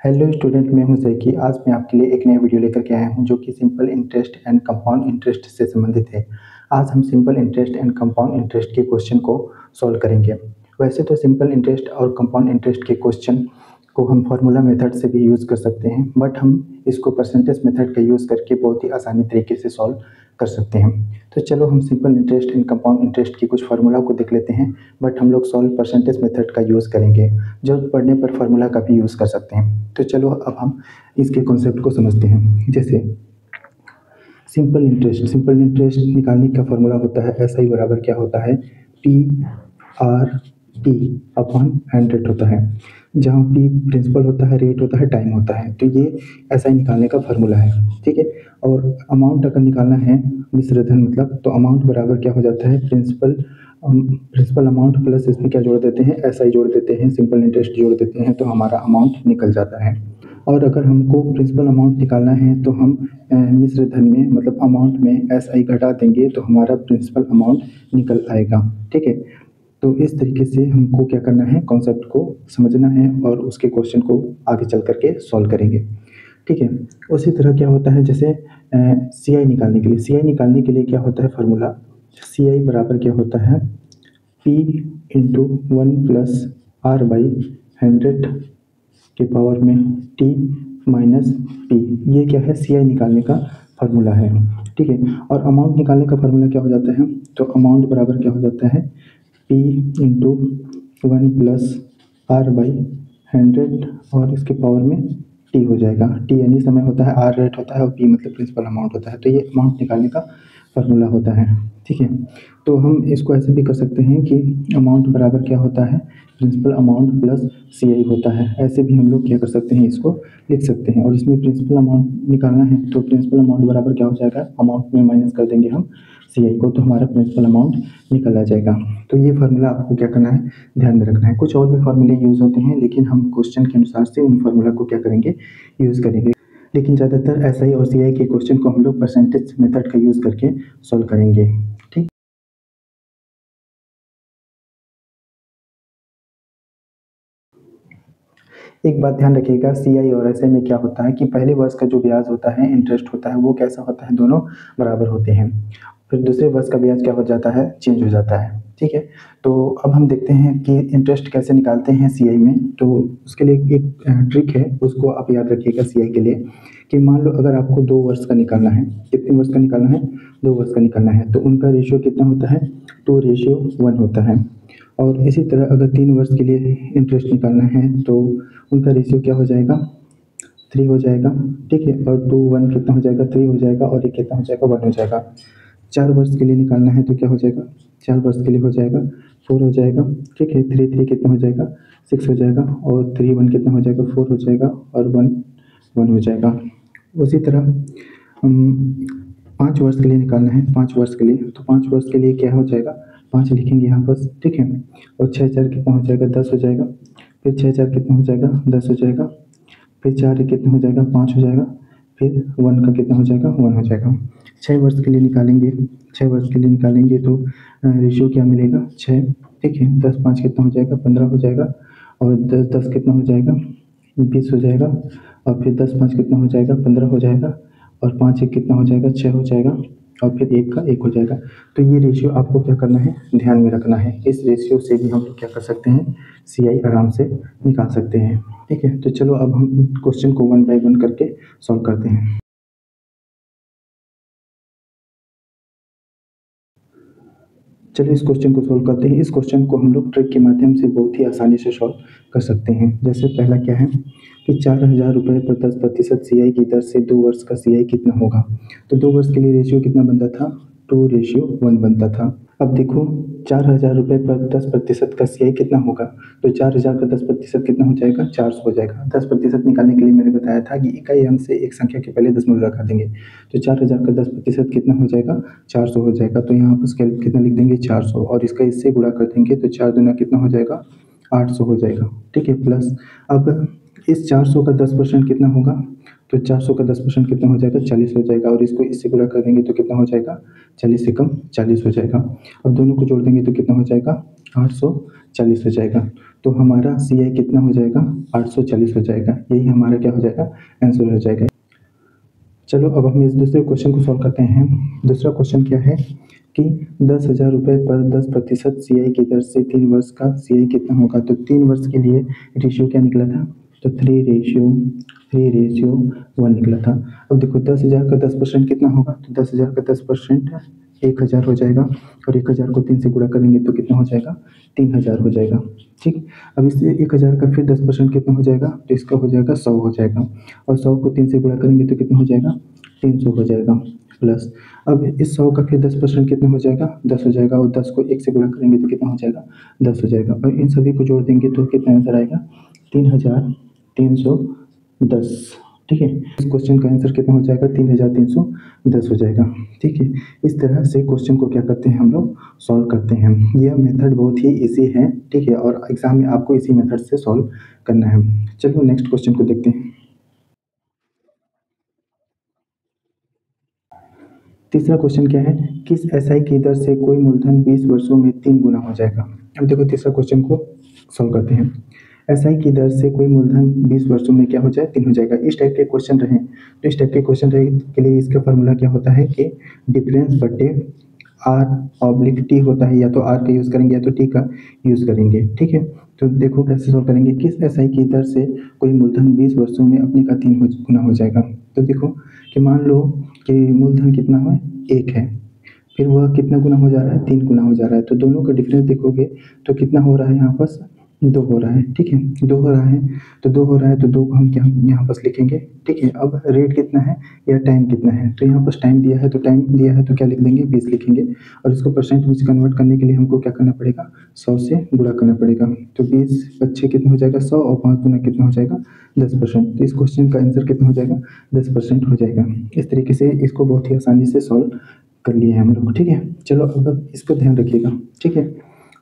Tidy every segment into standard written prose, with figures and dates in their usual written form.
Hello student, मैं हूं जैकी। आज मैं आपके लिए एक नया वीडियो लेकर के आया हूं जो कि simple interest and compound interest से संबंधित है। आज हम simple interest and compound interest के क्वेश्चन को सॉल्व करेंगे। वैसे तो सिंपल इंटरेस्ट और कंपाउंड इंटरेस्ट के क्वेश्चन को हम फार्मूला मेथड से भी यूज़ कर सकते हैं, बट हम इसको परसेंटेज मेथड का यूज़ करके बहुत ही आसानी तरीके से सॉल्व कर सकते हैं। तो चलो हम simple interest and compound interest की कुछ फार्मूला को देख लेते हैं, बट हम लोग सॉल्व परसेंटेज मेथड का यूज़ करेंगे। जरूरत पड़ने पर फार्मूला का भी यूज़ कर सकते हैं। तो चलो अब हम इसके कॉन्सेप्ट को समझते हैं। जैसे सिंपल इंटरेस्ट निकालने का फार्मूला होता है ऐसा ही बराबर क्या होता है, पी आर टी अपॉन 100 होता है, जहाँ पी प्रिंसिपल होता है, रेट होता है, टाइम होता है। तो ये ऐसा ही निकालने का फार्मूला है, ठीक है। और अमाउंट अगर निकालना है मिश्र धन मतलब, तो अमाउंट बराबर क्या हो जाता है, प्रिंसिपल अमाउंट प्लस इसमें क्या जोड़ देते हैं, ऐसा ही जोड़ देते हैं, सिंपल इंटरेस्ट जोड़ देते हैं, तो हमारा अमाउंट निकल जाता है। और अगर हमको प्रिंसिपल अमाउंट निकालना है तो हम मिश्र धन में मतलब अमाउंट में एस आई घटा देंगे तो हमारा प्रिंसिपल अमाउंट निकल आएगा, ठीक है। तो इस तरीके से हमको क्या करना है, कॉन्सेप्ट को समझना है और उसके क्वेश्चन को आगे चल करके सॉल्व करेंगे, ठीक है। उसी तरह क्या होता है, जैसे सी आई निकालने के लिए क्या होता है फार्मूला, सी आई बराबर क्या होता है, P into 1 plus R by 100 के पावर में टी माइनस पी। ये क्या है, सी आई निकालने का फार्मूला है, ठीक है। और अमाउंट निकालने का फार्मूला क्या हो जाता है, तो अमाउंट बराबर क्या हो जाता है, P into 1 plus R by 100 और इसके पावर में टी हो जाएगा। टी यानी समय होता है, आर रेट होता है और पी मतलब प्रिंसिपल अमाउंट होता है। तो ये अमाउंट निकालने का फार्मूला होता है, ठीक है। तो हम इसको ऐसे भी कर सकते हैं कि अमाउंट बराबर क्या होता है, प्रिंसिपल अमाउंट प्लस सी आई होता है। ऐसे भी हम लोग क्या कर सकते हैं, इसको लिख सकते हैं। और इसमें प्रिंसिपल अमाउंट निकालना है तो प्रिंसिपल अमाउंट बराबर क्या हो जाएगा, अमाउंट में माइनस कर देंगे हम सी आई को, तो हमारा प्रिंसिपल अमाउंट निकल आ जाएगा। तो ये फार्मूला आपको क्या करना है, ध्यान में रखना है। कुछ और भी फार्मूले यूज़ होते हैं लेकिन हम क्वेश्चन के अनुसार से उन फार्मूला को क्या करेंगे, यूज़ करेंगे। लेकिन ज़्यादातर एस आई और सी आई के क्वेश्चन को हम लोग परसेंटेज मेथड का यूज़ करके सॉल्व करेंगे, ठीक। एक बात ध्यान रखिएगा, सी आई और एस आई में क्या होता है कि पहले वर्ष का जो ब्याज होता है, इंटरेस्ट होता है, वो कैसा होता है, दोनों बराबर होते हैं। फिर दूसरे वर्ष का ब्याज क्या हो जाता है, चेंज हो जाता है, ठीक है। तो अब हम देखते हैं कि इंटरेस्ट कैसे निकालते हैं सी आई में। तो उसके लिए एक ट्रिक है, उसको आप याद रखिएगा सी आई के लिए, कि मान लो अगर आपको 2 वर्ष का निकालना है, कितने वर्ष का निकालना है, 2 वर्ष का निकालना है, तो उनका रेशियो कितना होता है, 2:1 होता है। और इसी तरह अगर 3 वर्ष के लिए इंटरेस्ट निकालना है तो उनका रेशियो क्या हो जाएगा, 3 हो जाएगा, ठीक है। और 2 1 कितना हो जाएगा, 3 हो जाएगा, और ये कितना हो जाएगा, 1 हो जाएगा। 4 वर्ष के लिए निकालना है तो क्या हो जाएगा, 4 वर्ष के लिए हो जाएगा 4 हो जाएगा, ठीक है। 3 3 कितना हो जाएगा, 6 हो जाएगा, और 3 1 कितना हो जाएगा, 4 हो जाएगा, और 1 1 हो जाएगा। उसी तरह 5 वर्ष के लिए निकालना है, 5 वर्ष के लिए, तो 5 वर्ष के लिए क्या हो जाएगा, 5 लिखेंगे यहाँ पर, ठीक है। और 6 4 कितना हो जाएगा, 10 हो जाएगा। फिर 6 4 कितना हो जाएगा, 10 हो जाएगा। फिर 4 कितना हो जाएगा, 5 हो जाएगा। फिर 1 का कितना हो जाएगा, 1 हो जाएगा। 6 वर्ष के लिए निकालेंगे, 6 वर्ष के लिए निकालेंगे तो रेशियो क्या मिलेगा, 6, ठीक है। 10 5 कितना हो जाएगा, 15 हो जाएगा। और 10 10 कितना हो जाएगा, 20 हो जाएगा। और फिर 10 5 कितना हो जाएगा, 15 हो जाएगा। और 5 1 कितना हो जाएगा, 6 हो जाएगा। और फिर 1 का 1 हो जाएगा। तो ये रेशियो आपको क्या करना है, ध्यान में रखना है। इस रेशियो से भी हम लोग क्या कर सकते हैं, सी आई आराम से निकाल सकते हैं, ठीक है। तो चलो अब हम क्वेश्चन को 1 बाय 1 करके सॉल्व करते हैं। चलिए इस क्वेश्चन को सॉल्व करते हैं। इस क्वेश्चन को हम लोग ट्रिक के माध्यम से बहुत ही आसानी से सॉल्व कर सकते हैं। जैसे पहला क्या है कि 4000 रुपये पर 10% सी आई की दर से 2 वर्ष का सी आई कितना होगा। तो 2 वर्ष के लिए रेशियो कितना बनता था, 2:1 बनता था। अब देखो 4000 रुपये पर 10% का सी आई कितना होगा, तो 4000 का 10% कितना हो जाएगा, 400 हो जाएगा। 10% निकालने के लिए मैंने बताया था कि इकाई अंक से एक संख्या के पहले दशमलव लगा देंगे। तो 4000 का 10% कितना हो जाएगा, 400 हो जाएगा। तो यहाँ पर स्केल कितना लिख देंगे, 400, और इसका इससे गुणा कर देंगे तो 4 दूना कितना हो जाएगा, 800 हो जाएगा, ठीक है। प्लस अब इस 400 का 10% कितना होगा, तो 400 का 10% कितना हो जाएगा, 40 हो जाएगा। और इसको इससे गुणा कर देंगे तो कितना हो जाएगा, 40 से कम 40 हो जाएगा। अब दोनों को जोड़ देंगे तो कितना हो जाएगा, 840 हो जाएगा। तो हमारा CI कितना हो जाएगा, 840 हो जाएगा। यही हमारा क्या हो जाएगा, आंसर हो जाएगा। चलो अब हम इस दूसरे क्वेश्चन को सॉल्व करते हैं। दूसरा क्वेश्चन क्या है कि 10,000 रुपये पर 10% CI की दर से 3 वर्ष का CI कितना होगा। तो 3 वर्ष के लिए रेशियो क्या निकला था, तो 3:1 निकला था। अब देखो 10,000 का 10% कितना होगा, तो 10,000 का 10% 1,000 हो जाएगा। और 1,000 को 3 से गुणा करेंगे तो कितना हो जाएगा, 3,000 हो जाएगा। ठीक, अब इससे 1,000 का फिर 10% कितना हो जाएगा, तो इसका हो जाएगा 100 हो जाएगा। और 100 को 3 से गुणा करेंगे तो कितना हो जाएगा, 300 हो जाएगा। प्लस अब इस 100 का फिर 10% कितना हो जाएगा, 10 हो जाएगा। और 10 को 1 से गुणा करेंगे तो कितना हो जाएगा, 10 हो जाएगा। और इन सभी को जोड़ देंगे तो कितना आंसर आएगा, 3,310। ठीक है, इस क्वेश्चन का आंसर कितना हो जाएगा, 3,310 हो जाएगा। ठीक है, इस तरह से क्वेश्चन को क्या करते हैं हम लोग, सॉल्व करते हैं। यह मेथड बहुत ही इजी है। ठीक है, और एग्जाम में आपको इसी मेथड से सॉल्व करना है। चलो नेक्स्ट क्वेश्चन को देखते हैं। तीसरा क्वेश्चन क्या है, किस SI की दर से कोई मूलधन 20 वर्षों में 3 गुना हो जाएगा। अब देखो तीसरा क्वेश्चन को सॉल्व करते हैं। SI की दर से कोई मूलधन 20 वर्षों में क्या हो जाए, 3 हो जाएगा। इस टाइप के क्वेश्चन रहे तो इस टाइप के क्वेश्चन रहे के लिए इसका फॉर्मूला क्या होता है कि डिफरेंस बटे R/T होता है। या तो R का यूज़ करेंगे या तो T का यूज़ करेंगे। ठीक है, तो देखो कैसे सॉल्व करेंगे। किस SI की दर से कोई मूलधन 20 वर्षों में अपने का 3 गुना हो जाएगा। तो देखो कि मान लो कि मूलधन कितना है, 1 है, फिर वह कितना गुना हो जा रहा है, 3 गुना हो जा रहा है। तो दोनों का डिफरेंस देखोगे तो कितना हो रहा है, यहाँ पर 2 हो रहा है। ठीक है, 2 हो रहा है तो 2 हो रहा है तो 2 को हम क्या यहाँ पर लिखेंगे। ठीक है, अब रेट कितना है या टाइम कितना है, तो यहाँ पर टाइम दिया है तो टाइम दिया है तो क्या लिख देंगे, 20 लिखेंगे। और इसको परसेंट में कन्वर्ट करने के लिए हमको क्या करना पड़ेगा, 100 से गुणा करना पड़ेगा। तो 20 बच्चे कितना हो जाएगा, 100 और 5 गुना कितना हो जाएगा, 10%। तो इस क्वेश्चन का आंसर कितना हो जाएगा, 10% हो जाएगा। इस तरीके से इसको बहुत ही आसानी से सॉल्व कर लिए हम लोग। ठीक है, चलो अब इसको ध्यान रखिएगा। ठीक है,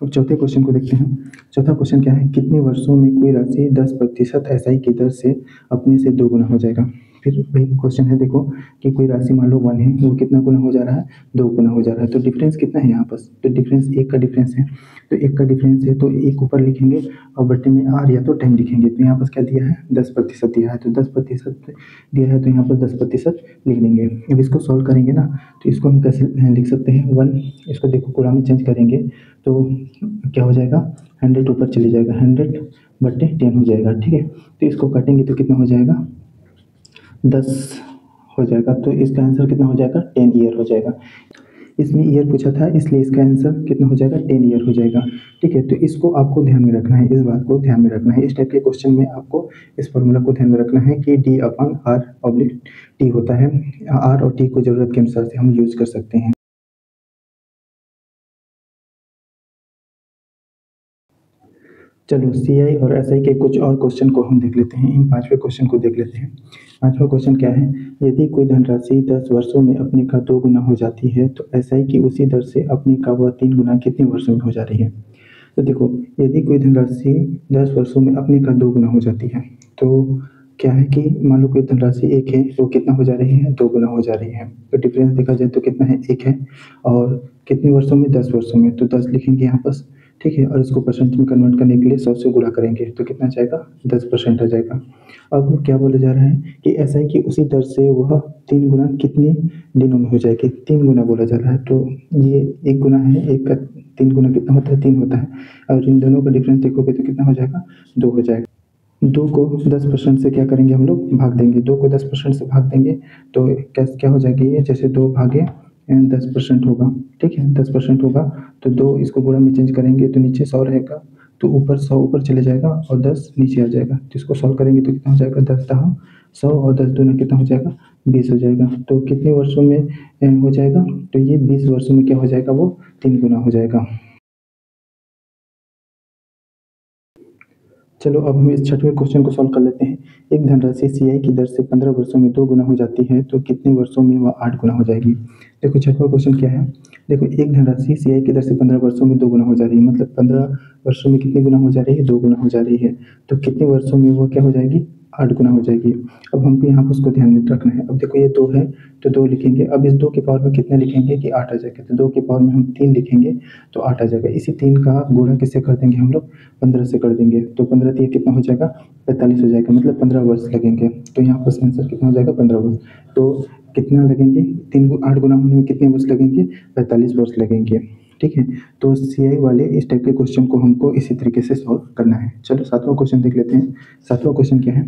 अब चौथे क्वेश्चन को देखते हैं। चौथा क्वेश्चन क्या है, कितने वर्षों में कोई राशि 10% SI की दर से अपने से 2 गुना हो जाएगा। फिर वही क्वेश्चन है, देखो कि कोई राशि मान लो 1 है, वो कितना गुना हो जा रहा है, 2 गुना हो जा रहा है। तो डिफरेंस कितना है यहाँ पर, तो डिफरेंस 1 का डिफरेंस है। तो 1 का डिफरेंस है तो 1 ऊपर लिखेंगे और बट्टे में R या तो टाइम लिखेंगे। तो यहाँ पर क्या दिया है, 10% दिया है। तो 10% दिया है तो यहाँ पर 10% लिख देंगे। अब इसको सॉल्व करेंगे ना, तो इसको हम कैसे लिख सकते हैं, 1, इसको देखो गुणा में चेंज करेंगे तो क्या हो जाएगा, 100 ऊपर चले जाएगा, 100/10 हो जाएगा। ठीक है, तो इसको काटेंगे तो कितना हो जाएगा, 10 हो जाएगा। तो इसका आंसर कितना हो जाएगा, 10 ईयर हो जाएगा। इसमें ईयर पूछा था इसलिए इसका आंसर कितना हो जाएगा, 10 ईयर हो जाएगा। ठीक है, तो इसको आपको ध्यान में रखना है, इस बात को ध्यान में रखना है। इस टाइप के क्वेश्चन में आपको इस फॉर्मूला को ध्यान में रखना है कि D/R/T होता है। R और T को ज़रूरत के अनुसार से हम यूज़ कर सकते हैं। चलो CI और SI के कुछ और क्वेश्चन को हम देख लेते हैं। इन 5वें क्वेश्चन को देख लेते हैं। 5वां क्वेश्चन क्या है, यदि कोई धनराशि 10 वर्षों में अपने का 2 गुना हो जाती है तो SI की उसी दर से अपने का वह 3 गुना कितने वर्षों में हो जा रही है। तो देखो यदि कोई धनराशि 10 वर्षों में अपने का 2 गुना हो जाती है तो क्या है कि मान लो कोई धनराशि 1 है वो कितना हो जा रही है, 2 गुना हो जा रही है। तो डिफरेंस देखा जाए तो कितना है, 1 है। और कितने वर्षों में, 10 वर्षों में। तो 10 लिखेंगे यहाँ पर। ठीक है, और इसको परसेंट में कन्वर्ट करने के लिए 100 से गुणा करेंगे तो कितना जाएगा, 10% आ जाएगा। अब क्या बोला जा रहा है कि SI की उसी दर से वह 3 गुना कितने दिनों में हो जाएगी, 3 गुना बोला जा रहा है। तो ये 1 गुना है, 1 का 3 गुना कितना होता है, 3 होता है। और इन दोनों का डिफरेंस देखोगे तो कितना हो जाएगा, 2 हो जाएगा। 2 को 10% से क्या करेंगे हम लोग, भाग देंगे। 2 को 10% से भाग देंगे तो क्या हो जाएगी ये, जैसे 2 भागे 10% होगा। ठीक है, 10% होगा तो 2 इसको गुणा में चेंज करेंगे तो नीचे 100 रहेगा, तो ऊपर 100 ऊपर चले जाएगा और 10 नीचे आ जाएगा। तो इसको सॉल्व करेंगे तो कितना हो जाएगा, 10×100 और 10 दूना कितना हो जाएगा, 20 हो जाएगा। तो कितने वर्षों में हो जाएगा, तो ये 20 वर्षों में क्या हो जाएगा, वो 3 गुना हो जाएगा। चलो अब हम इस 6वें क्वेश्चन को सॉल्व कर लेते हैं। एक धनराशि CI की दर से 15 वर्षों में 2 गुना हो जाती है तो कितने वर्षों में वह 8 गुना हो जाएगी। देखो 6वां क्वेश्चन क्या है, देखो एक धनराशि CI की दर से 15 वर्षों में 2 गुना हो जा रही है, मतलब 15 वर्षों में कितने गुना हो जा रही है, 2 गुना हो जा रही है। तो कितने वर्षों में वो क्या हो जाएगी, 8 गुना हो जाएगी। अब हमको यहाँ पर उसको ध्यान में रखना है। अब देखो ये 2 है तो 2 लिखेंगे। अब इस 2 के पावर में कितना लिखेंगे कि 8 आ जाएगा, तो 2 के पावर में हम 3 लिखेंगे तो 8 आ जाएगा। इसी 3 का गुणा किससे कर देंगे हम लोग, 15 से कर देंगे, तो 15 दिया कितना हो जाएगा, 45 हो जाएगा, मतलब 15 वर्ष लगेंगे। तो यहाँ पर आंसर कितना हो जाएगा, 15 वर्ष। तो कितना लगेंगे, 8 गुना होने में कितने वर्ष लगेंगे, 45 वर्ष लगेंगे। ठीक है, तो सीआई वाले इस टाइप के क्वेश्चन को हमको इसी तरीके से सॉल्व करना है। चलो 7वां क्वेश्चन देख लेते हैं। 7वां क्वेश्चन क्या है,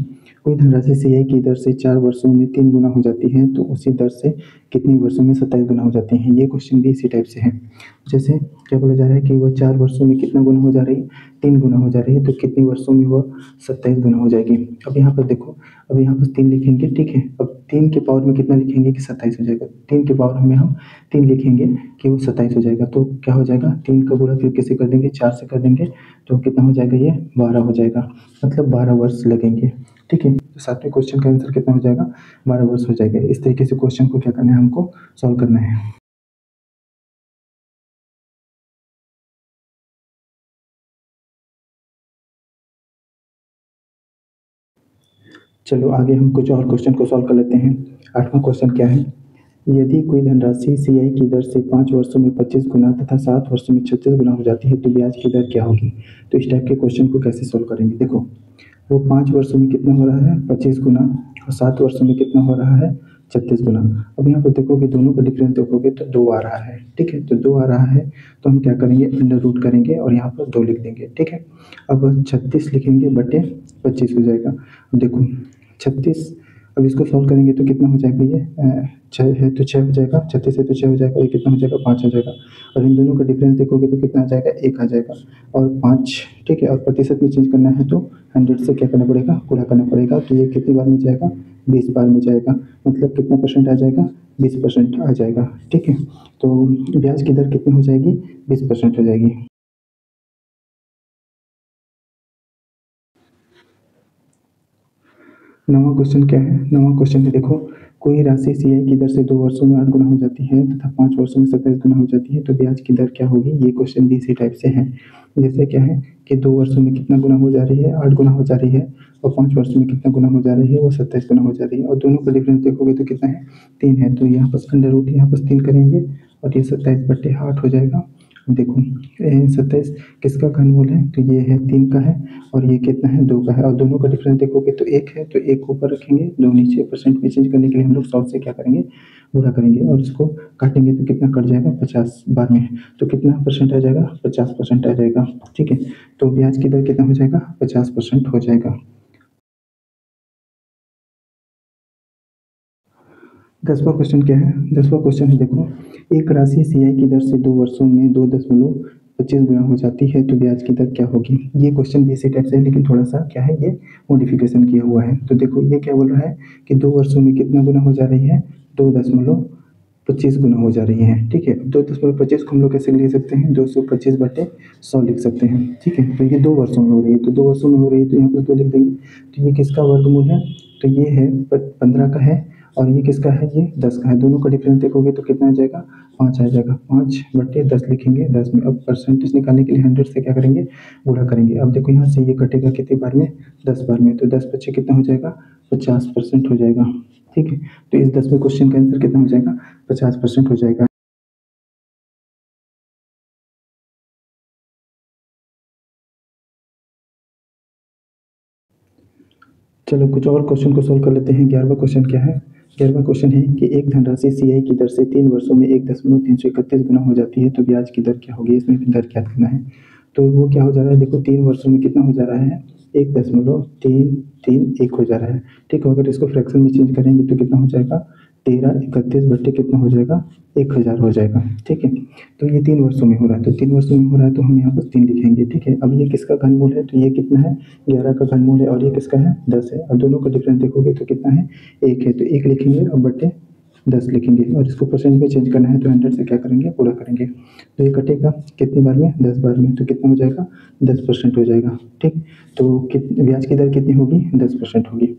कोई धनराशि सीआई की दर से 4 वर्षों में 3 गुना हो जाती है तो उसी दर से कितने वर्षों में 27 गुना हो जाती है। ये क्वेश्चन भी इसी टाइप से है। जैसे क्या बोला जा रहा है कि वह 4 वर्षों में कितना गुना हो जा रही है, 3 गुना हो जा रही है, तो कितने वर्षों में वह 27 गुना हो जाएगी। अब यहाँ पर देखो, अब यहाँ पर 3 लिखेंगे, ठीक है। अब 3 के पावर में कितना लिखेंगे कि 27 हो जाएगा। 3 के पावर में हम 3 लिखेंगे कि वो 27 हो जाएगा, तो क्या हो जाएगा, 3 का गुणा फिर किसे कर देंगे, 4 से कर देंगे, तो कितना हो जाएगा, ये 12 हो जाएगा, मतलब 12 वर्ष लगेंगे। ठीक है, तो 7वें क्वेश्चन का आंसर कितना हो जाएगा, 12 वर्ष हो जाएगा। इस तरीके से क्वेश्चन को क्या करना है, हमको सॉल्व करना है। चलो आगे हम कुछ और क्वेश्चन को सॉल्व कर लेते हैं। 8वां क्वेश्चन क्या है, यदि कोई धनराशि सीआई की दर से 5 वर्षों में 25 गुना तथा 7 वर्षों में 36 गुना हो जाती है तो ब्याज की दर क्या होगी। तो इस टाइप के क्वेश्चन को कैसे सॉल्व करेंगे, देखो वो 5 वर्षों में कितना हो रहा है, 25 गुना, और 7 वर्षों में कितना हो रहा है, 36 गुना। अब यहाँ पर देखोगे, दोनों का डिफरेंस देखोगे तो 2 आ रहा है। ठीक है, तो 2 आ रहा है तो हम क्या करेंगे, अंडर रूट करेंगे और यहाँ पर 2 लिख देंगे। ठीक है, अब 36 लिखेंगे बटे 25 हो जाएगा। अब देखो 36, अब इसको सॉल्व करेंगे तो कितना हो जाएगा, ये 6 है तो 6 हो जाएगा, 36 है तो 6 हो जाएगा, ये कितना हो जाएगा, 5 हो जाएगा। और इन दोनों का डिफरेंस देखोगे तो कितना आ जाएगा, 1 आ जाएगा और 5। ठीक है, और प्रतिशत में चेंज करना है तो 100 से क्या करना पड़ेगा, गुणा करना पड़ेगा। तो ये कितनी बार में जाएगा, 20 बार में जाएगा, मतलब कितना परसेंट आ जाएगा, 20% आ जाएगा। ठीक है, तो ब्याज की दर कितनी हो जाएगी, 20% हो जाएगी। 9वां क्वेश्चन क्या है, 9वां क्वेश्चन है, देखो कोई राशि सीआई की दर से 2 वर्षों में 8 गुना हो जाती है तथा 5 वर्षों में 27 गुना हो जाती है तो ब्याज की दर क्या होगी। ये क्वेश्चन भी इसी टाइप से है। जैसे क्या है कि 2 वर्षों में कितना गुना हो जा रही है, 8 गुना हो जा रही है, और 5 वर्षों में कितना गुना हो जा रही है, वो 27 गुना हो जा रही है, और दोनों का डिफरेंस देखोगे तो कितना है, 3 है। तो यहाँ पर अंडर रूट यहाँ पर 3 करेंगे और ये 27/8 हो जाएगा। देखो 27 किसका घनमूल है, तो ये है 3 का है, और ये कितना है, 2 का है, और दोनों का डिफरेंस देखोगे तो 1 है, तो 1 ऊपर रखेंगे, 2 नीचे। परसेंट में चेंज करने के लिए हम लोग 100 से क्या करेंगे, गुणा करेंगे, और इसको काटेंगे तो कितना कट जाएगा, 50 बार में, तो कितना परसेंट आ जाएगा, 50% आ जाएगा। ठीक है, तो ब्याज की दर कितना हो जाएगा, 50% हो जाएगा। 10वां क्वेश्चन क्या है, 10वां क्वेश्चन है, देखो एक राशि सीआई की दर से 2 वर्षों में 2.25 गुना हो जाती है तो ब्याज की दर क्या होगी। ये क्वेश्चन भी इसी टाइप से है, लेकिन थोड़ा सा क्या है, ये मॉडिफिकेशन किया हुआ है। तो देखो ये क्या बोल रहा है कि 2 वर्षों में कितना गुना हो जा रही है, 2.25 गुना हो जा रही है। ठीक है, 2.25 को हम लोग कैसे लिख सकते हैं, 225/100 लिख सकते हैं। ठीक है, तो ये 2 वर्षों में हो रही है, तो 2 वर्षों में हो रही है तो यहाँ पर 2 लिख देंगे। तो ये किसका वर्गमूल है, तो ये है 15 का है, और ये किसका है, ये 10 का है। दोनों का डिफरेंस देखोगे तो कितना आ जाएगा, 5 आ जाएगा। 5/10 लिखेंगे 10 में। अब परसेंटेज निकालने के लिए 100 से क्या करेंगे, गुणा करेंगे। अब देखो यहाँ से ये कटेगा कितनी बार में, 10 बार में, तो 10 बच्चे कितना हो जाएगा, 50% हो जाएगा। ठीक है, तो इस 10वें क्वेश्चन का आंसर कितना हो जाएगा, 50% हो जाएगा। चलो कुछ और क्वेश्चन को सोल्व कर लेते हैं। 11वां क्वेश्चन क्या है, 11वां क्वेश्चन है कि एक धनराशि सीआई की दर से 3 वर्षों में 1.331 गुना हो जाती है तो ब्याज की दर क्या होगी। इसमें भी दर क्या करना है, तो वो क्या हो जा रहा है, देखो 3 वर्षों में कितना हो जा रहा है, 1.331 हो जा रहा है। ठीक है, अगर इसको फ्रैक्शन में चेंज करेंगे तो कितना हो जाएगा, 1331 बटे कितना हो जाएगा, 1000 हो जाएगा। ठीक है, तो ये 3 वर्षों में हो रहा है, तो 3 वर्षों में हो रहा है तो हम यहाँ पर 3 लिखेंगे। ठीक है, अब ये किसका घनमूल है, तो ये कितना है, 11 का घनमूल है, और ये किसका है, 10 है, और दोनों का डिफरेंस देखोगे तो कितना है, 1 है, तो 1 लिखेंगे और बटे 10 लिखेंगे, और इसको परसेंट में चेंज करना है तो 100 से क्या करेंगे, पूरा करेंगे। तो ये कटेगा कितनी बार में, 10 बार में, तो कितना हो जाएगा, 10% हो जाएगा। ठीक, तो ब्याज की दर कितनी होगी, 10% होगी।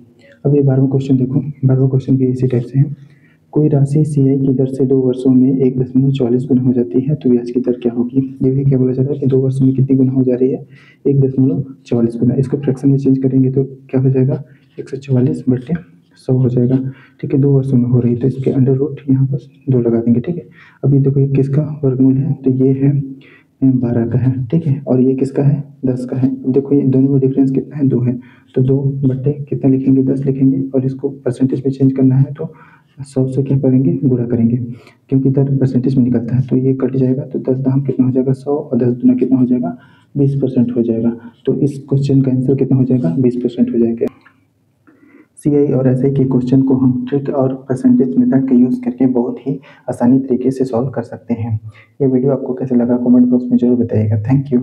अब ये 12वां क्वेश्चन देखो, 12वां क्वेश्चन भी इसी टाइप से है। कोई राशि सीआई की दर से 2 वर्षों में 1.44 गुना हो जाती है तो ब्याज की दर क्या होगी। ये भी क्या बोला जा रहा है कि 2 वर्षों में कितनी गुना हो जा रही है, 1.44 गुना। इसको फ्रैक्शन में चेंज करेंगे तो क्या हो जाएगा, 144/100 हो जाएगा। ठीक है, 2 वर्षों में हो रही है तो इसके अंडर रूट यहाँ पर 2 लगा देंगे। ठीक है, अभी देखो ये किसका वर्गमूल है, तो ये है 12 का है। ठीक है, और ये किसका है, 10 का है। अब देखो ये दोनों में डिफरेंस कितना है, 2 है, तो 2 बट्टे कितना लिखेंगे, 10 लिखेंगे, और इसको परसेंटेज में चेंज करना है तो 100 से क्या करेंगे, गुणा करेंगे, क्योंकि इधर परसेंटेज में निकलता है तो ये कट जाएगा, तो 10 दाम कितना हो जाएगा, 100, और 10 दूना कितना हो जाएगा, 20% हो जाएगा। तो इस क्वेश्चन का आंसर कितना हो जाएगा, 20% हो जाएगा। सीआई और एसआई के क्वेश्चन को हम ट्रिक और परसेंटेज मेथड का यूज़ करके बहुत ही आसानी तरीके से सॉल्व कर सकते हैं। ये वीडियो आपको कैसे लगा, कमेंट बॉक्स में जरूर बताइएगा। Thank you.